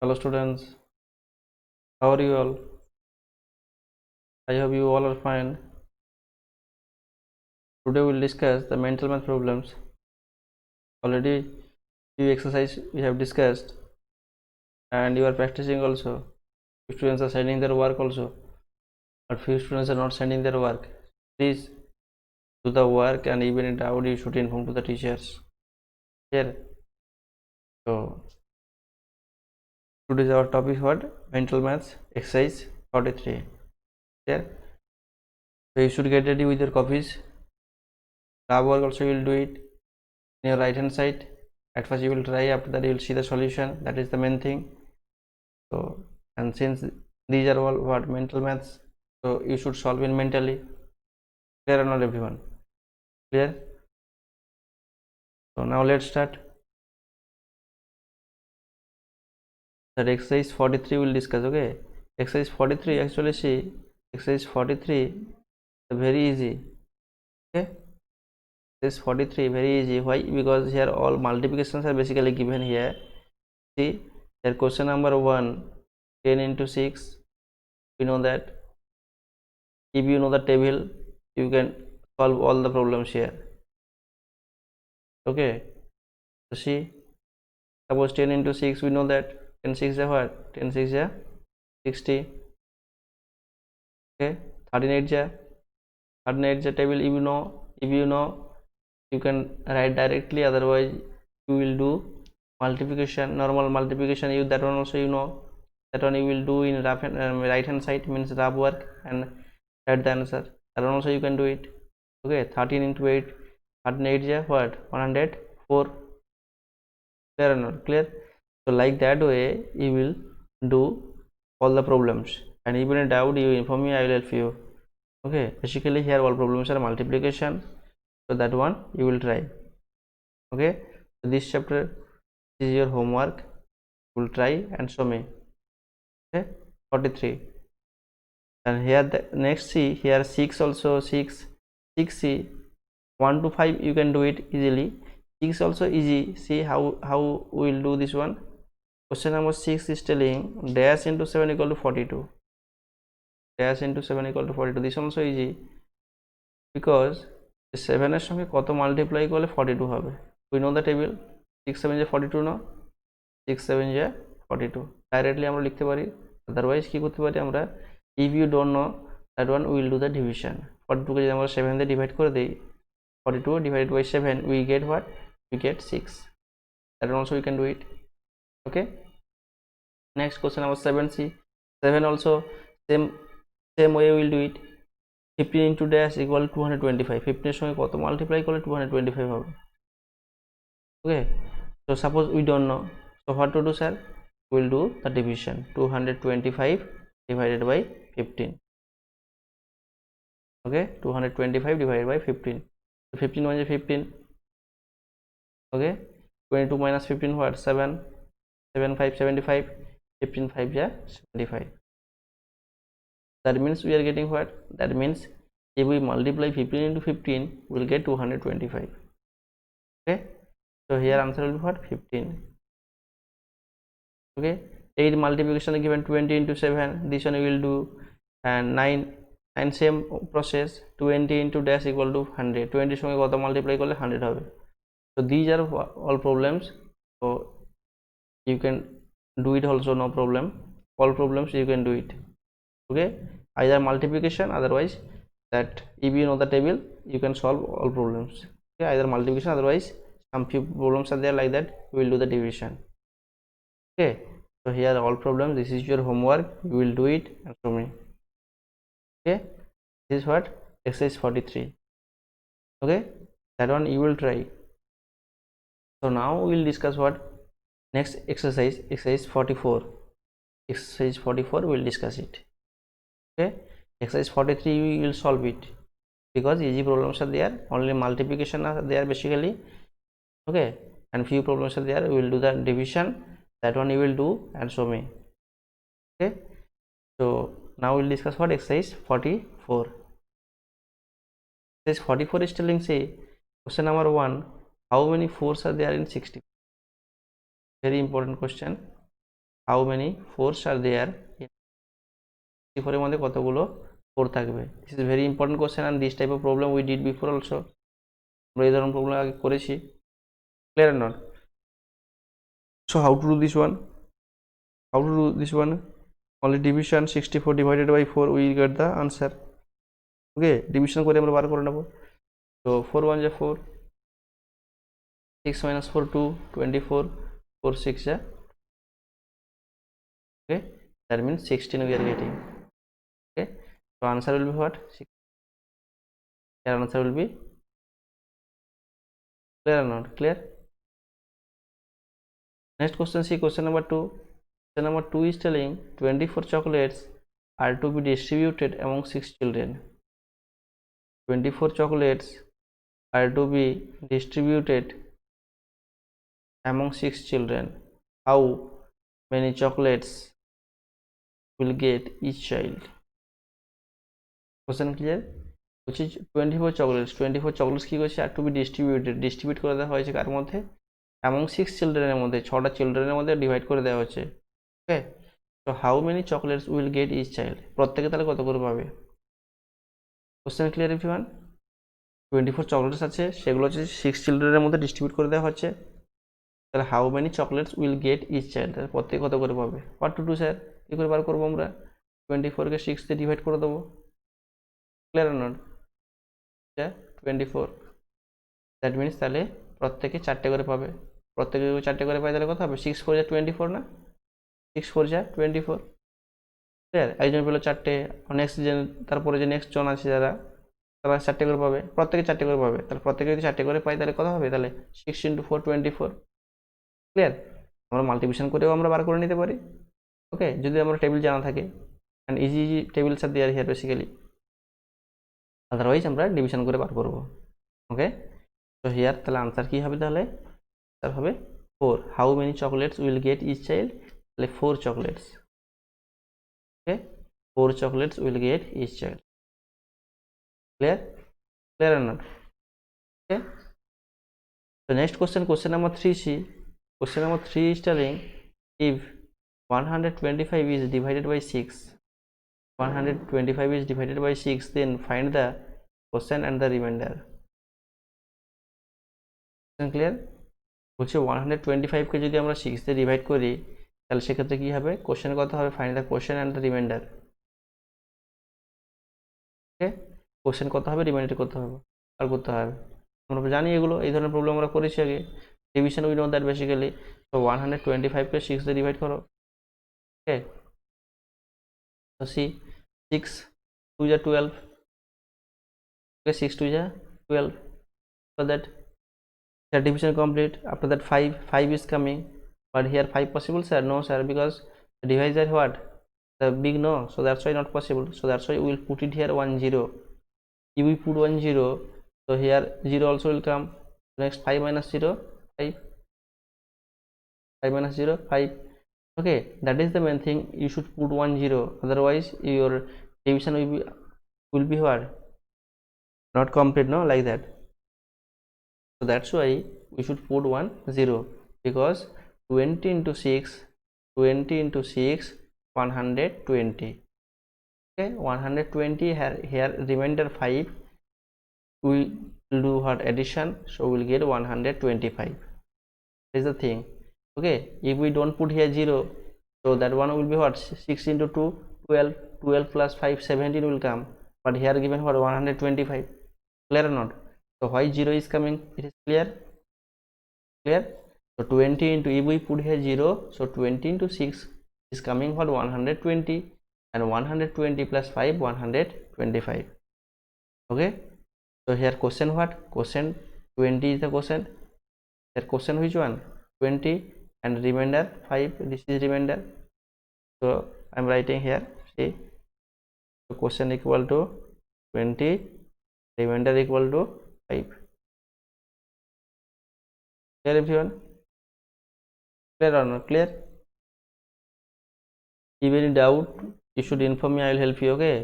Hello students, how are you all? I hope you all are fine. Today we'll discuss the mental math problems. Already few exercise we have discussed and you are practicing also. Few students are sending their work also, but few students are not sending their work. Please do the work and even in doubt you should inform to the teachers. Here. So today's our topic is what? Mental maths exercise 43. Here. So you should get ready with your copies. Lab work also you will do it in your right hand side. At first you will try, after that you will see the solution. That is the main thing. So, and since these are all what mental maths, so you should solve it mentally. Clear or not, everyone? Clear? So now let's start. That exercise 43 will discuss. Okay, exercise 43 actually, see, exercise 43 is very easy. Okay, exercise 43 very easy. Why? Because here all multiplications are basically given here. See, here question number 1, 10 into 6. We know that if you know the table, you can solve all the problems here. Okay, so see, suppose 10 into 6, we know that 10 6 is what? 10 6 is 60. Okay, 13 8 is 13 8 is a table. If you know, you can write directly. Otherwise, you will do multiplication, normal multiplication. You that one also you know. That one you will do in right hand side, means rough work, and write the answer. That one also you can do it. Okay, 13 into 8, 13 8 is what? 104. Clear or not? Clear? So like that way you will do all the problems, and even in doubt you inform me, I will help you. Okay, basically here all problems are multiplication, so that one you will try. Okay, so this chapter is your homework. You will try and show me. Okay, 43. And here the next, see here 6 also, 6 see 1 to 5 you can do it easily. 6 also easy. See how we will do this one. Question number 6 is telling dash into 7 equal to 42. Dash into 7 equal to 42. This also easy because 7 এর সঙ্গে কত multiply করলে 42 হবে? We know the table. 6 7 is 42 না? 6 7 is 42. Directly আমরা লিখতে পারি। Otherwise কি করতে পারি আমরা? If you don't know that one, we will do the division. 42 কে যদি আমরা 7 দিয়ে ডিভাইড করে দেই, 42 divided by 7, we get what? We get 6. That one also we can do it. Okay. Next question number 7c. 7 also same way we will do it. 15 into dash equal 225. 15 এর সঙ্গে কত multiply করলে 225 হবে? Okay, so suppose we don't know, so what to do, sir? We will do the division. 225 divided by 15. Okay, 225 divided by 15. So 15 1 is 15. Okay, 22 minus 15 what? 7. 7 5 75. 15 5 is 75. That means we are getting what? That means if we multiply 15 into 15, we will get 225. Okay, so here answer will be what? 15. Okay, 8 multiplication given 20 into 7. This one we will do, and 9 same process. 20 into dash equal to 100. 20 সঙ্গে কত multiply করলে 100 হবে? So these are all problems. So you can do it also, no problem. All problems you can do it. Okay, either multiplication, otherwise that if you know the table you can solve all problems. Okay, either multiplication, otherwise some few problems are there like that, we will do the division. Okay, so here all problems, this is your homework, you will do it and show me. Okay, this is what? Exercise 43. Okay, that one you will try. So now we will discuss what? Next exercise, exercise 44. Exercise 44 we will discuss it. Okay, exercise 43 we will solve it because easy problems are there, only multiplication are there basically. Okay, and few problems are there, we will do the division. That one you will do and show me. Okay, so now we will discuss what? Exercise 44. Exercise 44 is telling, say, question number 1, how many 4s are there in 60? Very important question. How many fours are there, 64 এর মধ্যে কতগুলো 4 থাকবে। This is very important question and this type of problem we did before also, আমরা এই ধরনের problem আগে করেছি। Clear not? So how to do this one? How to do this one? Only division 64 divided by 4 we get the answer. Okay, division করে আমরা বার করে নেব। So 4 1 ja 4, 6 minus 4 2, 24, 4 6 ja, okay, that means 16 we are getting. Okay, so answer will be what? Your answer will be clear or not? Clear? Next question, see question number 2. Question number 2 is telling 24 chocolates are to be distributed among 6 children. 24 chocolates are to be distributed among 6 children. How many chocolates will get each child? Question clear? Which is 24 chocolates. 24 chocolates কি করছে? আর to be distributed, distribute করে দেওয়া হয়েছে কার মধ্যে? Among 6 চিলড্রেনের মধ্যে, 6টা চিলড্রেনের মধ্যে divide করে দেওয়া হচ্ছে। ওকে, তো how many chocolates will get each child, প্রত্যেকে তাহলে কত করে পাবে? Question clear everyone? 24 চকলেটস আছে, সেগুলো হচ্ছে 6 চিলড্রেনের মধ্যে ডিস্ট্রিবিউট করে দেওয়া হচ্ছে। তাহলে how many chocolates will get each child, প্রত্যেকে কত করে পাবে? What to do sir? কী করে বার করবো আমরা? 24কে 6 দিয়ে ডিভাইড করে দেবো। Clear are not? 24, that means তাহলে প্রত্যেকে 4টে করে পাবে। প্রত্যেকে 4টে করে পায় তাহলে কত হবে? 6 4 যা 24 না? 6 4 যা 24। ক্লিয়ার? একজন পেলো 4টে, নেক্সট যে তারপরে যে নেক্সট জন আছে যারা, তারা 4টে করে পাবে, প্রত্যেকে 4টে করে পাবে। তাহলে প্রত্যেকে যদি 4টে করে পায় তাহলে কত হবে? তাহলে 6 × 4 24। ক্লিয়ার? আমরা মাল্টিপ্লিকেশন করেও আমরা বার করে নিতে পারি। ওকে, যদি আমরা টেবিল জানা থাকে, and easy tables are there here basically, otherwise আমরা ডিভিশন করে বার করবো। ওকে, তো হিয়ার তাহলে আনসার কি হবে? তাহলে আনসার হবে 4. How many chocolates will get each child? তাহলে 4 chocolates. Okay, 4 chocolates will get each child. Clear? Clear or not? Okay, so next question, question number 3c. Question number 3 is telling if 125 is divided by 6, 125 is divided by 6, then find the quotient and the remainder. Clear? বলছে 125 কে যদি আমরা 6 দিয়ে divide করি তাহলে সেক্ষেত্রে কি হবে? Question কত হবে? Find the question and the reminder. Okay, question কত হবে, রিমাইন্ডার কত হবে আর করতে হবে। আমরা জানি এগুলো, এই ধরনের প্রবলেম আমরা করেছি আগে। Division we know that basically. তো 125 কে 6 দিয়ে ডিভাইড করো। ওকে, তো সি 6 2 যা 12, okay, 6 2 যা 12, so that the division complete. After that 5 is coming, but here 5 possible sir? No sir, because the divisor what? The big no, so that's why not possible. So that's why we will put it here 1 0. If we put 1 0, so here 0 also will come. Next 5 minus 0 5, 5 minus 0 5. Okay, that is the main thing, you should put 1 0, otherwise your division will be what? Not complete, no, like that. So that's why we should put 1 0, because 20 into 6, 20 into 6 120. Okay, 120 here remainder 5, we will do what? Addition, so we will get 125. This is the thing. Okay, if we don't put here 0, so that one will be what? 6 into 2 12, 12 plus 5 17 will come, but here given what? 125. Clear or not? So why 0 is coming? It is clear? Clear? So 20 into, if we put here 0, so 20 into 6 is coming what? 120, and 120 plus 5 125. Okay, so here quotient what? Quotient 20 is the quotient. Here quotient which one? 20, and remainder 5, this is remainder. So I am writing here, see, so quotient equal to 20, remainder equal to 5. Clear everyone? Clear or not clear? If any doubt, you should inform me, I will help you. Okay,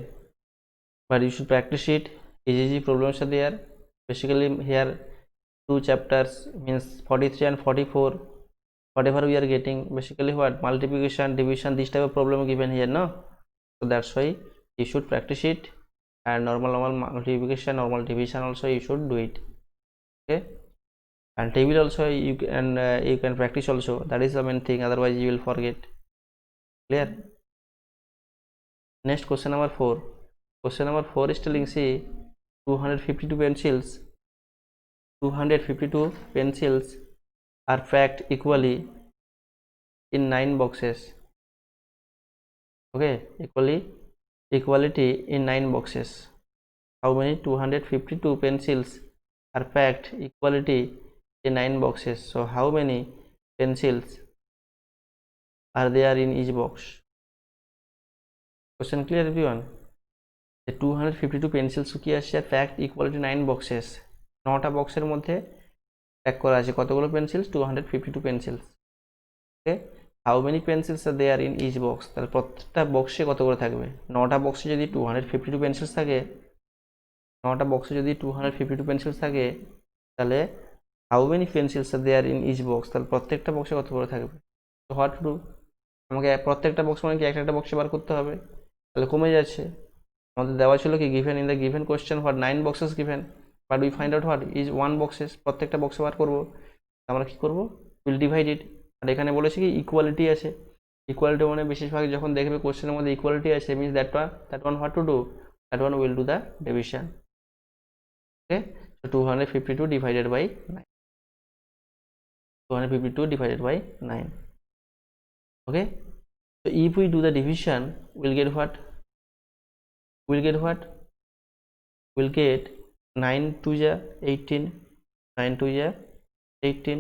but you should practice it. Easy problems are there. Basically here 2 chapters means 43 and 44. whatever we are getting basically what multiplication, division, this type of problem given here, no? So that's why you should practice it, and normal multiplication, normal division also you should do it. Okay, and table also you can practice also. That is the main thing, otherwise you will forget. Clear? Next, question number 4. Question number 4 is telling, see, 252 pencils are packed equally in 9 boxes. Okay, equality in 9 boxes. How many 252 pencils are packed equality in 9 boxes? So how many pencils are there in each box? Question clear everyone? The 252 pencils কি আছে packed equal to 9 boxes, 9টা বক্সের মধ্যে pack করা আছে কতগুলো pencils? 252 pencils. Okay, how many pencils are there in each box? তাহলে প্রত্যেকটা বক্সে কতগুলো থাকবে? 9টা বক্সে যদি 252 পেন্সিলস থাকে, 9টা বক্সে যদি 252 পেন্সিলস থাকে, তাহলে how many pencils are there in each box? তাহলে প্রত্যেকটা বক্সে কতগুলো থাকবে? তো হোয়াট টু ডু? আমাকে প্রত্যেকটা বক্স মানে কি একটা বক্সে বার করতে হবে, তাহলে কমে যাচ্ছে। আমাদের দেওয়া ছিল কি given in the given question what 9 boxes given, but we find out what is 1 boxes. প্রত্যেকটা বক্সে বার করবো, আমরা কি করব? উইল ডিভাইড ইট। আর এখানে বলেছি কি ইকুয়ালিটি আছে, ইকুয়ালিটি মানে বেশিরভাগ যখন দেখবে কোশ্চেনের মধ্যে ইকুয়ালিটি আছে, means that one what to do, that one will do the division. Okay, so 252 divided by 9, 252 divided by 9. Okay, so if we do the division, we'll get what? We'll get 9 to the 18, 9 to the 18.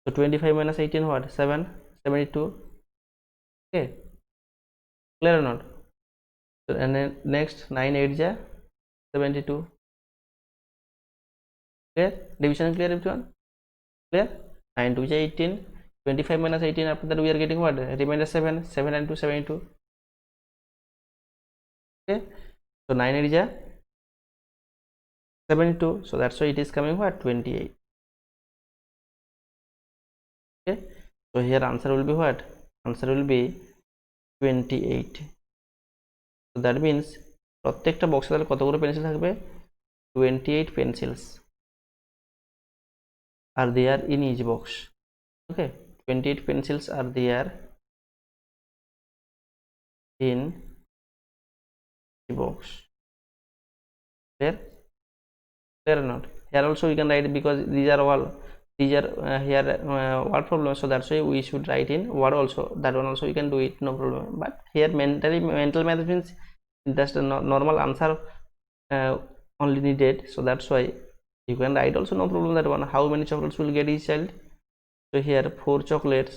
So 25 minus 18 what? 7, 72. Okay, clear or not? So and then next 9 8 ja 72. Clear? Division clear everyone? Clear? 9 to the 18, 25 minus 18, after that we are getting what? Remainder 7, 7 and 2 72. Okay, so 9 8 ja 72, so that's why it is coming what? 28. Okay, so here answer will be what? Answer will be 28. So that means প্রত্যেকটা বক্সে তাহলে কতগুলো pencil থাকবে? 28 pencils are there in each box. Okay, 28 pencils are there in the box. Clear? Clear or not? Here also we can write, because these are here word problems, so that's why we should write in word also. That one also we can do it, no problem. But here mental math means just a normal answer only needed, so that's why you can write also, no problem. That one, how many chocolates will get each child? So here 4 chocolates,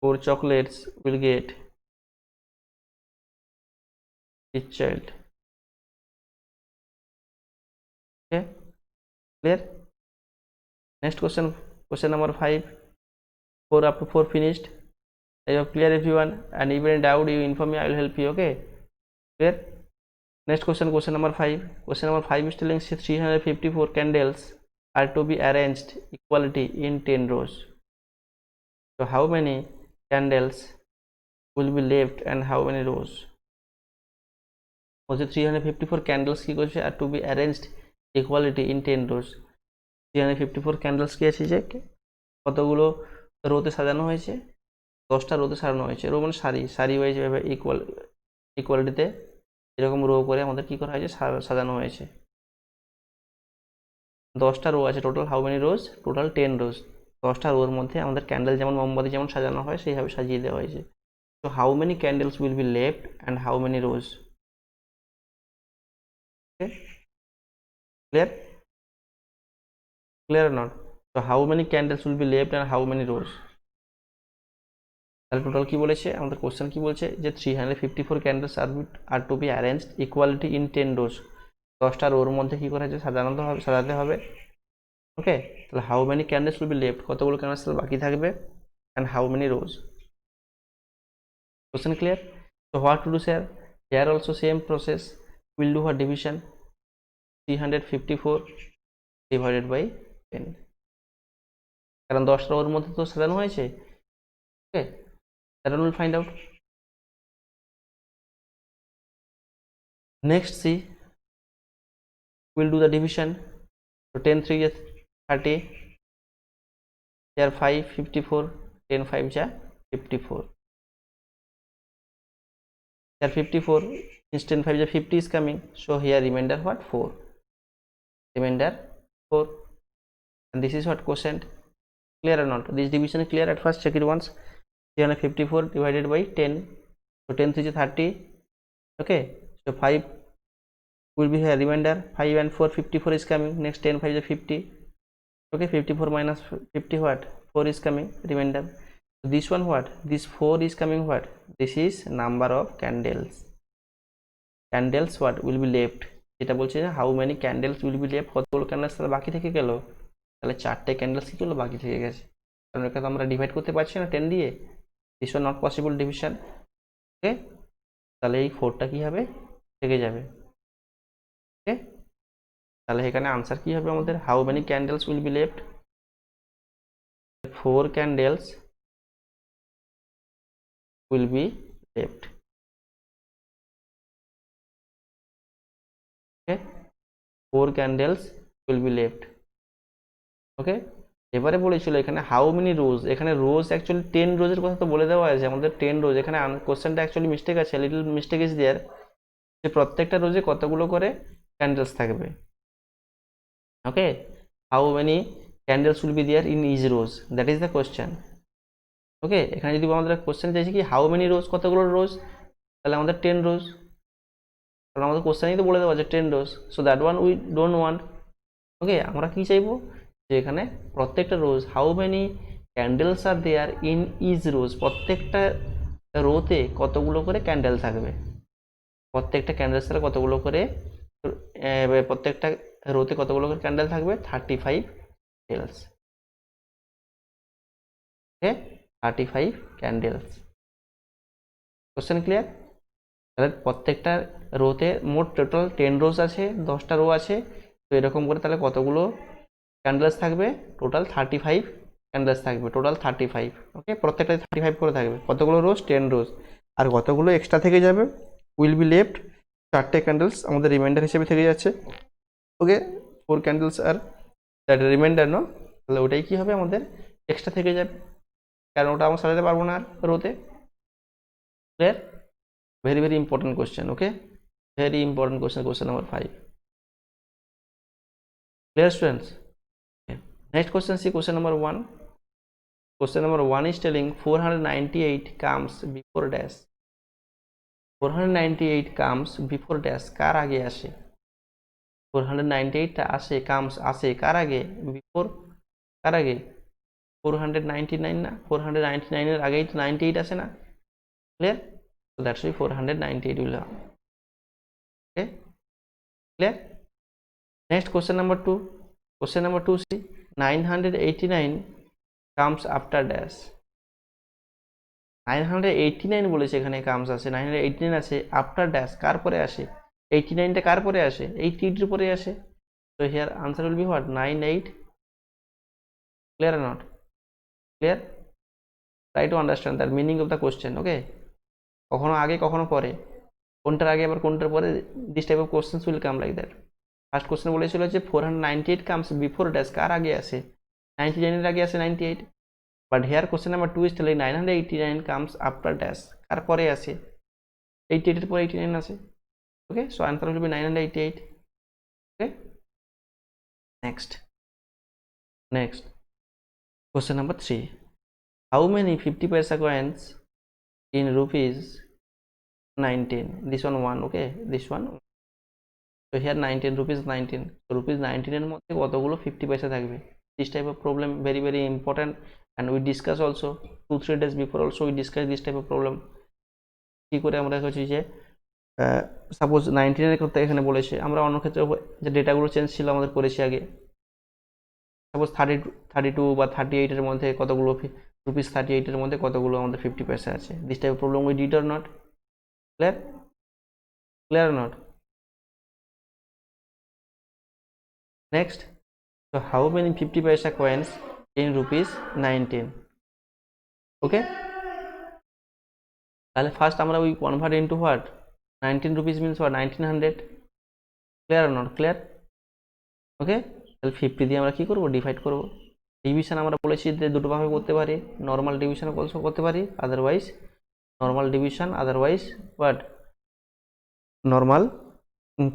4 chocolates will get each child. Okay, clear? Next question, question number 5. 4 up to 4 finished. I have clear everyone, and even in doubt you inform me, I will help you. Okay, clear? Next question, question number 5. Question number 5 is telling 354 candles are to be arranged equality in 10 rows. So how many candles will be left and how many rows? Also 354 candles কি করছে are to be arranged equality in 10 rows. 354 candles কি আছে যে কতগুলো রোতে সাজানো হয়েছে? 10টা রোতে সাজানো হয়েছে। রো মানে সারি ওয়াইজ ভাবে ইকুয়ালিটিতে এরকম রো করে আমাদের কি করা হয়েছে? সাজানো হয়েছে। 10টা রো আছে total. How many rose? Total 10 rows. 10টা রোর মধ্যে আমাদের ক্যান্ডেল যেমন মোমবাতি যেমন সাজানো হয় সেইভাবে সাজিয়ে দেওয়া হয়েছে। তো how many candles will be left and how many rose? Clear? Clear or not? So how many candles will be left and how many rows? তাহলে টোটাল কি বলেছে আমাদের কোশ্চেন? কি বলছে যে 354 candles are to be arranged equality in 10 rows. 10টা রোর মধ্যে কি করা হয়েছে? সাজাতে হবে। ওকে, তাহলে how many candles will be left, কতগুলো ক্যান্ডেলস বাকি থাকবে, and how many rose? Question clear? So what to do, sir? Here also same process. We'll do a division. 354 divided by 10, কারণ 10টা ওর মধ্যে তো সাজানো হয়েছে। Okay, that will find out. Next see, we'll do the division. So 10 3 is 30, here 5 54, 10 5 ja 54, here 54 means 10 5 ja 50 is coming, so here remainder what 4, remainder 4, and this is what quotient. Clear or not? This division is clear? At first check it once. 354 divided by 10, so 10 3 is 30. Okay, so 5 will be here, remainder 5 and 4 54 is coming. Next 10 5 is 50. Okay, 54 minus 50 what 4 is coming, remainder. So this one what, this 4 is coming what, this is number of candles. Candles what will be left, যেটা বলছে how many candles will be left, কতগুলো candles তাহলে বাকি থেকে গেল, তাহলে 4টে candles কি করলো বাকি থেকে গেছে, কারণ এটা তো আমরা ডিভাইড করতে পারছি না 10 দিয়ে, this one not possible division. Okay, তাহলে এই 4টা কি হবে থেকে যাবে। ওকে, তাহলে এখানে আনসার কি হবে আমাদের, how many candles will be left, 4 candles will be left. Okay, 4 candles will be left. Okay, এবারে বলেছিল এখানে হাউ মেনি রোজ, এখানে রোজ অ্যাকচুয়ালি 10 রোজের কথা তো বলে দেওয়া আছে আমাদের 10 রোজ, এখানে কোশ্চেনটা অ্যাকচুয়ালি মিস্টেক আছে, লিটল মিস্টেক ইজ দেয়ার, যে প্রত্যেকটা রোজে কতগুলো করে ক্যান্ডেলস থাকবে। Okay, how many candles will be there in each rose, that is the question. Okay, এখানে যদি আমাদের কোশ্চেন চাইছে কি হাউ মেনি রোজ, কতগুলো রোজ, তাহলে আমাদের 10 রোজ, কারণ আমাদের কোশ্চেনই তো বলে দেওয়া আছে 10 rose, so that one we don't want. Okay, আমরা কি চাইবো, যে এখানে প্রত্যেকটা rose how many candles are there in each rose, প্রত্যেকটা রোতে কতগুলো করে ক্যান্ডেল থাকবে, প্রত্যেকটা ক্যান্ডেলস এর কতগুলো করে, প্রত্যেকটা রোতে কতগুলো করে ক্যান্ডেল থাকবে, 35 ক্যান্ডেলস। ওকে, 35 ক্যান্ডেলস। Question clear? তাহলে প্রত্যেকটা রোতে মোট টোটাল 10 রোজ আছে, 10টা রো আছে, তো এরকম করে তাহলে কতগুলো ক্যান্ডেলস থাকবে, টোটাল 35 ক্যান্ডেলস থাকবে, টোটাল 35। ওকে, প্রত্যেকটা 35 করে থাকবে, কতগুলো রোজ 10 রোজ, আর কতগুলো এক্সট্রা থেকে যাবে, উইল বি লেফট 4টে ক্যান্ডেলস আমাদের রিমাইন্ডার হিসেবে থেকে যাচ্ছে। Okay, 4 candles are that remainder no, তাহলে ওটাই কি হবে আমাদের এক্সট্রা থেকে যাবে, কারণ ওটা আমরা সাজাতে পারবো না আর রোতে। Clear? very very important question. Okay, very important question, question number 5. Clear students? Okay. Next question, see question number 1. Question number 1 is telling 498 comes before dash, 498 comes before dash, কার আগে আসে, 498 টা আসে, comes আসে কার আগে, before কার আগে, 499 না, 499 এর আগেই তো 98 আসে না। Clear? So that's why 498 will have. Okay, clear? Next question number 2. Question number 2, see 989 comes after dash, 989 বলেছে এখানে comes আসে, 989 আসে after dash, কার পরে আসে, 89 টা কার পরে আসে, 88 এর পরে আসে, so here answer will be what, 98. Clear or not? Clear? Try to understand the meaning of the question. Okay, কখনো আগে কখনো পরে, কোনটার আগে আবার কোনটার পরে, this type of questions will come like that. First question বলেছিল যে 498 কামস বিফোর ড্যাশ, কার আগে আসে, 99 এর আগে আসে 98, but here question number 2 is telling 989 comes after dash, কার পরে আসে, 88 এর পরে 89 আসে। Okay, so answer will be 988। Okay, next question number 3, how many 50 paisa coins in rupees 19, this one 1, okay, this one, so here 19 rupees 19, so rupees 19 এর মধ্যে কতগুলো 50 পয়সা থাকবে, this type of problem very very important, and we discuss also 2-3 days before also we discuss this type of problem, কি করে আমরা হচ্ছে যে সাপোজ 19 এর কথা এখানে বলেছে, আমরা অন্য ক্ষেত্রে যে ডেটাগুলো চেঞ্জ ছিল আমাদের করেছি আগে, সাপোজ 32 বা 38 এর মধ্যে কতগুলো রুপিস 38 এর মধ্যে কতগুলো আমাদের 50 পয়সা আছে, this type of problem we did or not? Clear? Clear or not? Next, So how many 50 paisa coins in rupees 19? Okay, তাহলে ফার্স্ট আমরা we convert into what 19 rupees means what 1900. Clear or not clear? ওকে, তাহলে 50 দিয়ে আমরা কি করব divide করব। Division আমরা বলেছি যে দুটো ভাবে করতে পারি, নর্মাল ডিভিশন অলসো করতে পারি, otherwise normal division, otherwise what normal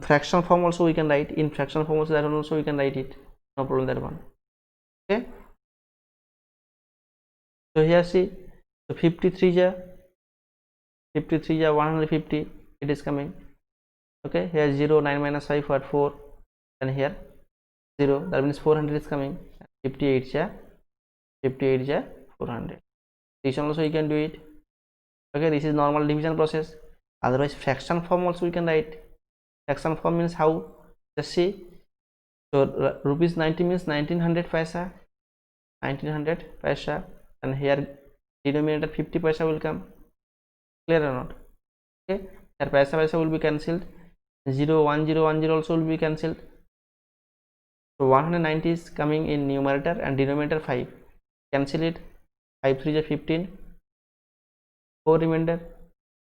fraction form also we can write, in fraction form also that one also we can write it, no problem that one. Okay, so here see, so 53 ja 150 it is coming. Okay, here 0 9 minus 5 what 4, and here 0, that means 400 is coming. 58 ja 400. This one also you can do it. Okay, this is normal division process. Otherwise fraction form also we can write. Fraction form means how, just see, so rupees 90 means 1900 paisa, 1900 paisa, and here denominator 50 paisa will come. Clear or not? Okay, here paisa will be cancelled, 0 1 0 1 0 also will be cancelled. So 190 is coming in numerator and denominator 5, cancel it, 5 3 is 15, 4 remainder.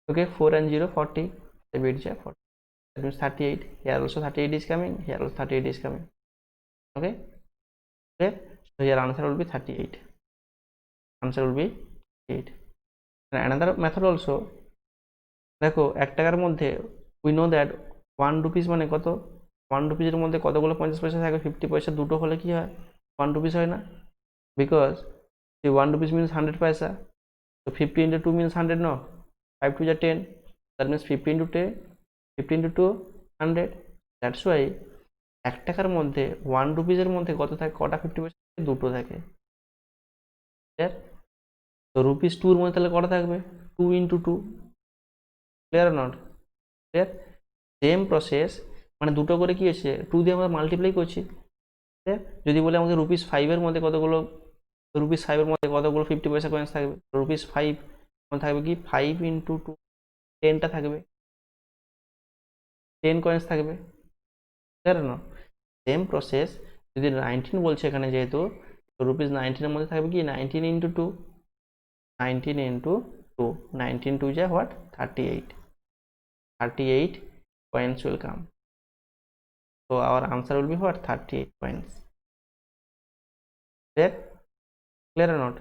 Okay, 4 and 0 40, 5 8 is 40, that means 38. Here also 38 is coming, here also 38 is coming. Okay, okay, so here answer will be 38, answer will be 8. And another method also, দেখো 1 টাকার মধ্যে we know that 1 rupees মানে কত, 1 rupees এর মধ্যে কতগুলো 50 পয়সা থাকে, 50 পয়সা দুটো হলে কি হয় 1 rupees হয় না, because the 1 rupees means 100 paisa, so 50 into 2 means 100, no, 5 2 is 10, that means 50 into 10, 50 into 2 100. That's why 1 টাকার মধ্যে 1 rupees এর মধ্যে কত থাকে, কটা 50 পয়সা দুটো থাকে। তো rupees 2 এর মধ্যে তাহলে কটা থাকবে 2 into 2. Clear or not? Clear? Same process, মানে দুটো করে কি হয়েছে 2 দিয়ে আমরা মাল্টিপ্লাই করছি। যদি বলে আমাকে rupees 5 এর মধ্যে কতগুলো, rupees 5 এর মধ্যে কতগুলো 50 পয়সা কয়েন্স থাকবে, rupees 5 থাকবে কি 5 into 2, 10টা থাকবে, 10 কয়েন্স থাকবে। Clear or not? Same process, যদি 19 বলছে এখানে, যেহেতু rupees 19 এর মধ্যে থাকবে কি 19 into 2, 19 into 2, 19 2 is what 38, 38 coins will come. So our answer will be what 38 coins. Clear? Clear or not?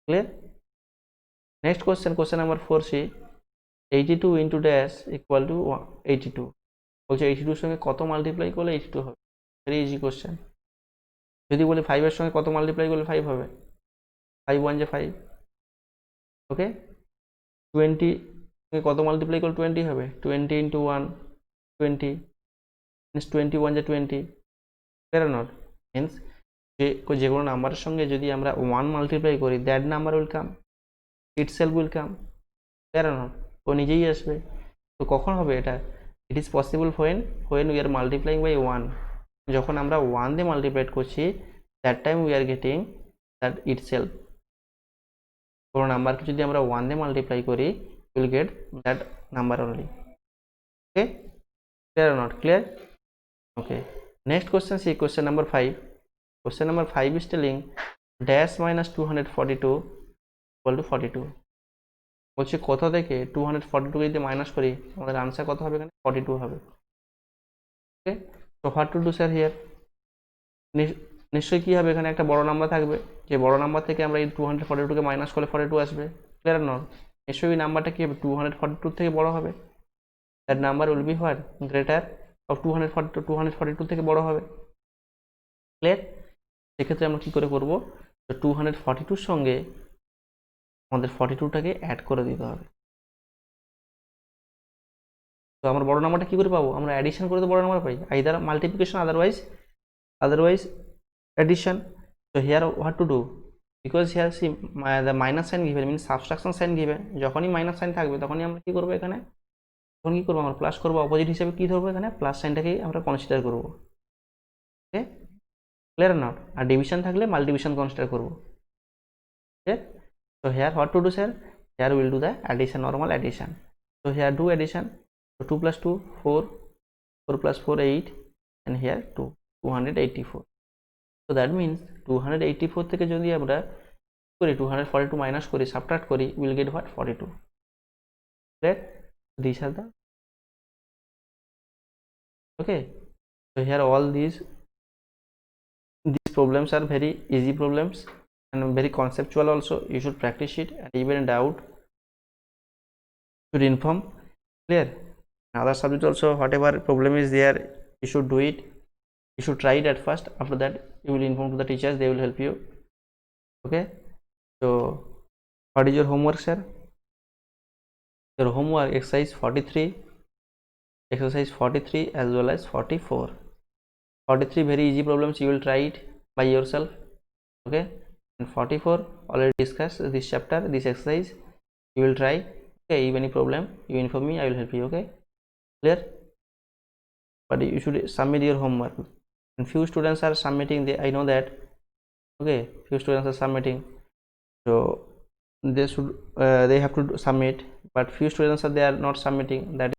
Clear? Next question, question number 4c, 82 into dash equal to 82. বলছে 82 এর সঙ্গে কত মাল্টিপ্লাই করলে 82 হবে, ভেরি ইজি কোশ্চেন। যদি বলি 5 এর সঙ্গে কত মাল্টিপ্লাই করলে 5 হবে, 5 1 যে 5, ওকে, 20 কত মাল্টিপ্লাই করলে 20 হবে, 20 into 1 20 means 21 যে 20। Clear or not? means যে কোনো নাম্বারের সঙ্গে যদি আমরা 1 মাল্টিপ্লাই করি, that number will come, itself will come. Clear or not? ও নিজেই আসবে। তো কখন হবে এটা, it is possible when we are multiplying by 1, যখন আমরা 1 দিয়ে মাল্টিপ্লাই করছি, that time we are getting that itself. কোনো নাম্বারকে যদি আমরা 1 দিয়ে মাল্টিপ্লাই করি, will get that number only. Okay, clear or not? Clear? Okay, next question, see question number 5. Question number 5 is telling dash minus 242 equal to 42. বলছে কোথা থেকে 242 যদি minus করি আমাদের আনসার কত হবে, এখানে 42 হবে। ওকে, so what to do sir here? নিশ্চয়ই কি হবে, এখানে একটা বড় নাম্বার থাকবে, যে বড় নাম্বার থেকে আমরা এই 242 কে মাইনাস করলে 42 আসবে। Clear or not? নিশ্চয়ই এই নাম্বারটা কি হবে 242 থেকে বড় হবে, that number will be what greater of 242 থেকে বড় হবে। ক্লিয়ার? সেক্ষেত্রে আমরা কি করে করব, তো 242 সঙ্গে আমাদের 42টাকে অ্যাড করে দিতে হবে। তো আমরা বড় নাম্বারটা কি করে পাবো, আমরা অ্যাডিশন করে তো বড় নাম্বার পাই, either multiplication otherwise addition. So here what to do, because here see the minus sign given means subtraction sign given, যখনই মাইনাস সাইন থাকবে তখনই আমরা কি করব, এখানে তখন কি করবো আমরা প্লাস করবো, অপোজিট হিসেবে কি ধরবো, এখানে প্লাস সাইনটাকেই আমরা কনসিডার করবো। Okay, clear or not? আর ডিভিশন থাকলে মাল্টিপ্লিকেশন কনসিডার করবো। Okay, so here what to do sir, here we will do the addition, normal addition. So here do addition, so 2 plus 2 4, 4 plus 4 8, and here 2 284. So that means 284 থেকে যদি আমরা করি 242 minus করি, subtract করি, we'll get what? 42. Right? These are the okay. So here all these problems are very easy problems and very conceptual also. You should practice it, and even in doubt should inform. Clear? Other subject also, whatever problem is there, you should do it. You should try it at first. After that you will inform to the teachers, they will help you. Okay, so what is your homework, sir? Your homework exercise 43, exercise 43 as well as 44. 43 very easy problems, you will try it by yourself. Okay, and 44 already discussed this chapter, this exercise you will try. Okay, if any problem you inform me, I will help you. Okay, clear? But you should submit your homework, and few students are submitting, I know that. Okay, few students are submitting, so they should they have to submit, but few students are, they are not submitting. That